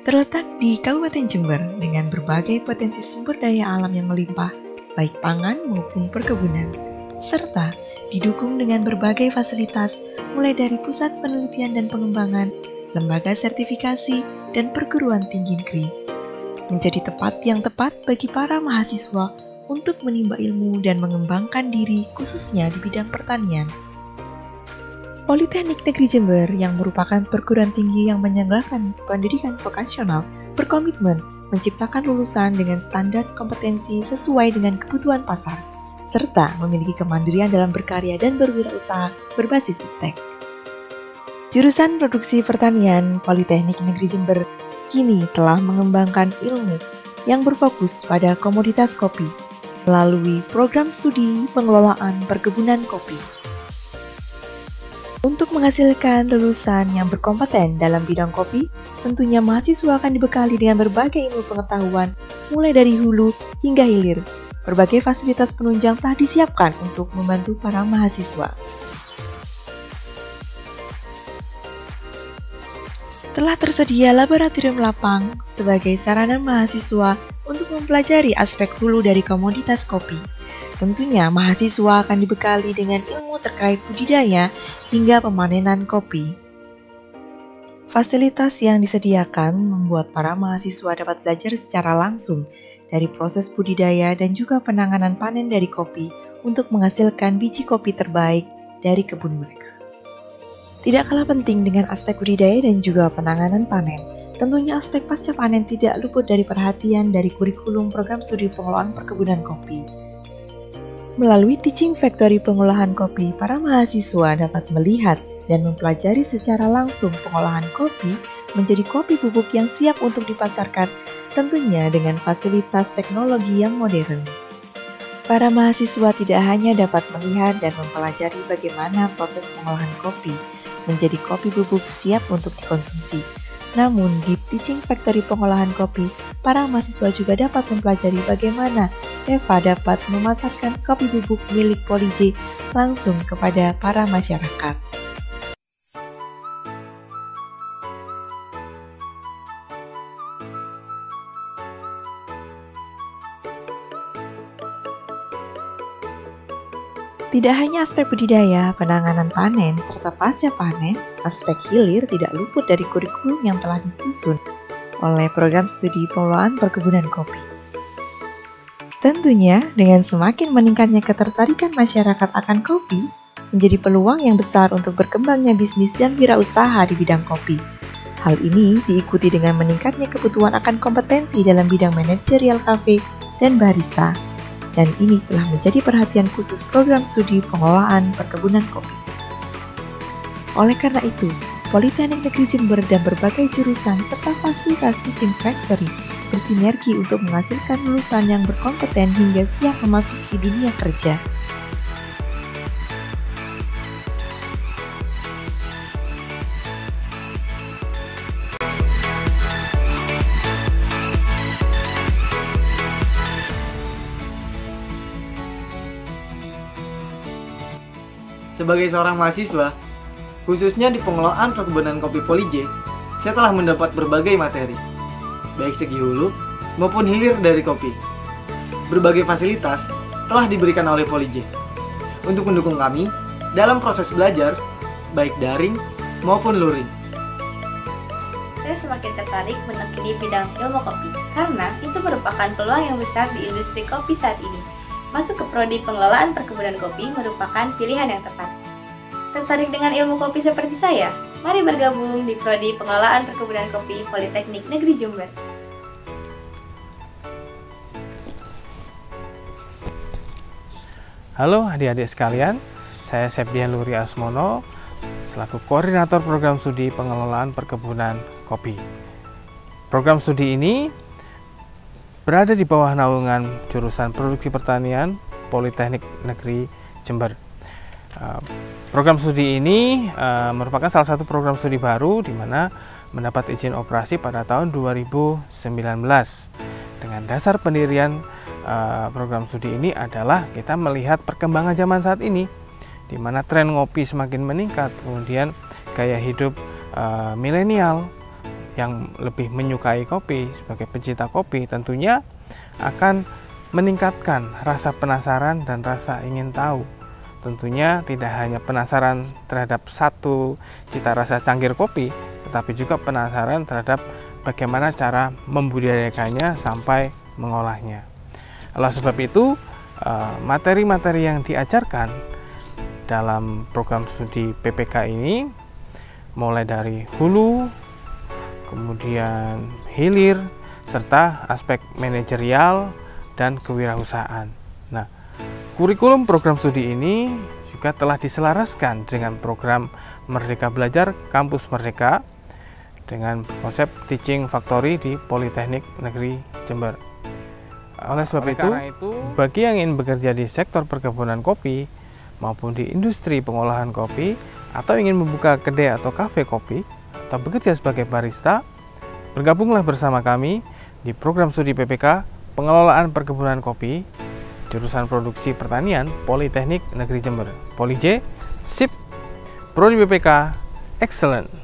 Terletak di Kabupaten Jember dengan berbagai potensi sumber daya alam yang melimpah, baik pangan maupun perkebunan, serta didukung dengan berbagai fasilitas mulai dari pusat penelitian dan pengembangan, lembaga sertifikasi, dan perguruan tinggi negeri. Menjadi tempat yang tepat bagi para mahasiswa untuk menimba ilmu dan mengembangkan diri khususnya di bidang pertanian. Politeknik Negeri Jember yang merupakan perguruan tinggi yang menyelenggarakan pendidikan vokasional berkomitmen menciptakan lulusan dengan standar kompetensi sesuai dengan kebutuhan pasar, serta memiliki kemandirian dalam berkarya dan berwirausaha berbasis iptek. Jurusan Produksi Pertanian Politeknik Negeri Jember kini telah mengembangkan ilmu yang berfokus pada komoditas kopi melalui program studi pengelolaan perkebunan kopi. Untuk menghasilkan lulusan yang berkompeten dalam bidang kopi, tentunya mahasiswa akan dibekali dengan berbagai ilmu pengetahuan mulai dari hulu hingga hilir. Berbagai fasilitas penunjang telah disiapkan untuk membantu para mahasiswa. Telah tersedia laboratorium lapang sebagai sarana mahasiswa untuk mempelajari aspek hulu dari komoditas kopi. Tentunya mahasiswa akan dibekali dengan ilmu terkait budidaya hingga pemanenan kopi. Fasilitas yang disediakan membuat para mahasiswa dapat belajar secara langsung dari proses budidaya dan juga penanganan panen dari kopi untuk menghasilkan biji kopi terbaik dari kebun mereka. Tidak kalah penting dengan aspek budidaya dan juga penanganan panen, tentunya aspek pasca panen tidak luput dari perhatian dari kurikulum program studi pengelolaan perkebunan kopi. Melalui Teaching Factory pengolahan kopi, para mahasiswa dapat melihat dan mempelajari secara langsung pengolahan kopi menjadi kopi bubuk yang siap untuk dipasarkan, tentunya dengan fasilitas teknologi yang modern. Para mahasiswa tidak hanya dapat melihat dan mempelajari bagaimana proses pengolahan kopi menjadi kopi bubuk siap untuk dikonsumsi, namun di Teaching Factory pengolahan kopi, para mahasiswa juga dapat mempelajari bagaimana Eva dapat memasarkan kopi bubuk milik Polij langsung kepada para masyarakat. Tidak hanya aspek budidaya, penanganan panen, serta pasca panen, aspek hilir tidak luput dari kurikulum yang telah disusun oleh program studi pengelolaan perkebunan kopi. Tentunya, dengan semakin meningkatnya ketertarikan masyarakat akan kopi, menjadi peluang yang besar untuk berkembangnya bisnis dan wirausaha di bidang kopi. Hal ini diikuti dengan meningkatnya kebutuhan akan kompetensi dalam bidang manajerial kafe dan barista. Dan ini telah menjadi perhatian khusus program studi pengelolaan perkebunan kopi. Oleh karena itu, Politeknik Negeri Jember dan berbagai jurusan serta fasilitas Teaching Factory bersinergi untuk menghasilkan lulusan yang berkompeten hingga siap memasuki dunia kerja. Sebagai seorang mahasiswa, khususnya di pengelolaan perkebunan kopi Polij, saya telah mendapat berbagai materi, baik segi hulu maupun hilir dari kopi. Berbagai fasilitas telah diberikan oleh Polij untuk mendukung kami dalam proses belajar, baik daring maupun luring. Saya semakin tertarik menekuni bidang ilmu kopi, karena itu merupakan peluang yang besar di industri kopi saat ini. Masuk ke prodi pengelolaan perkebunan kopi merupakan pilihan yang tepat. Tertarik dengan ilmu kopi seperti saya? Mari bergabung di prodi pengelolaan perkebunan kopi Politeknik Negeri Jember. Halo adik-adik sekalian, saya Sepdian Luri Asmono, selaku koordinator program studi pengelolaan perkebunan kopi. Program studi ini berada di bawah naungan jurusan Produksi Pertanian Politeknik Negeri Jember. Program studi ini merupakan salah satu program studi baru di mana mendapat izin operasi pada tahun 2019 dengan dasar pendirian program studi ini adalah kita melihat perkembangan zaman saat ini, di mana tren ngopi semakin meningkat, kemudian gaya hidup milenial yang lebih menyukai kopi sebagai pencinta kopi tentunya akan meningkatkan rasa penasaran dan rasa ingin tahu. Tentunya tidak hanya penasaran terhadap satu cita rasa cangkir kopi, tetapi juga penasaran terhadap bagaimana cara membudidayakannya sampai mengolahnya. Oleh sebab itu, materi-materi yang diajarkan dalam program studi PPK ini mulai dari hulu, kemudian hilir, serta aspek manajerial dan kewirausahaan. Nah, kurikulum program studi ini juga telah diselaraskan dengan program Merdeka Belajar Kampus Merdeka dengan konsep Teaching Factory di Politeknik Negeri Jember. Oleh sebab itu, bagi yang ingin bekerja di sektor perkebunan kopi maupun di industri pengolahan kopi, atau ingin membuka kedai atau kafe kopi, atau bekerja sebagai barista, bergabunglah bersama kami di program studi PPK Pengelolaan Perkebunan Kopi, jurusan Produksi Pertanian Politeknik Negeri Jember. Poli J, sip, Prodi PPK, excellent.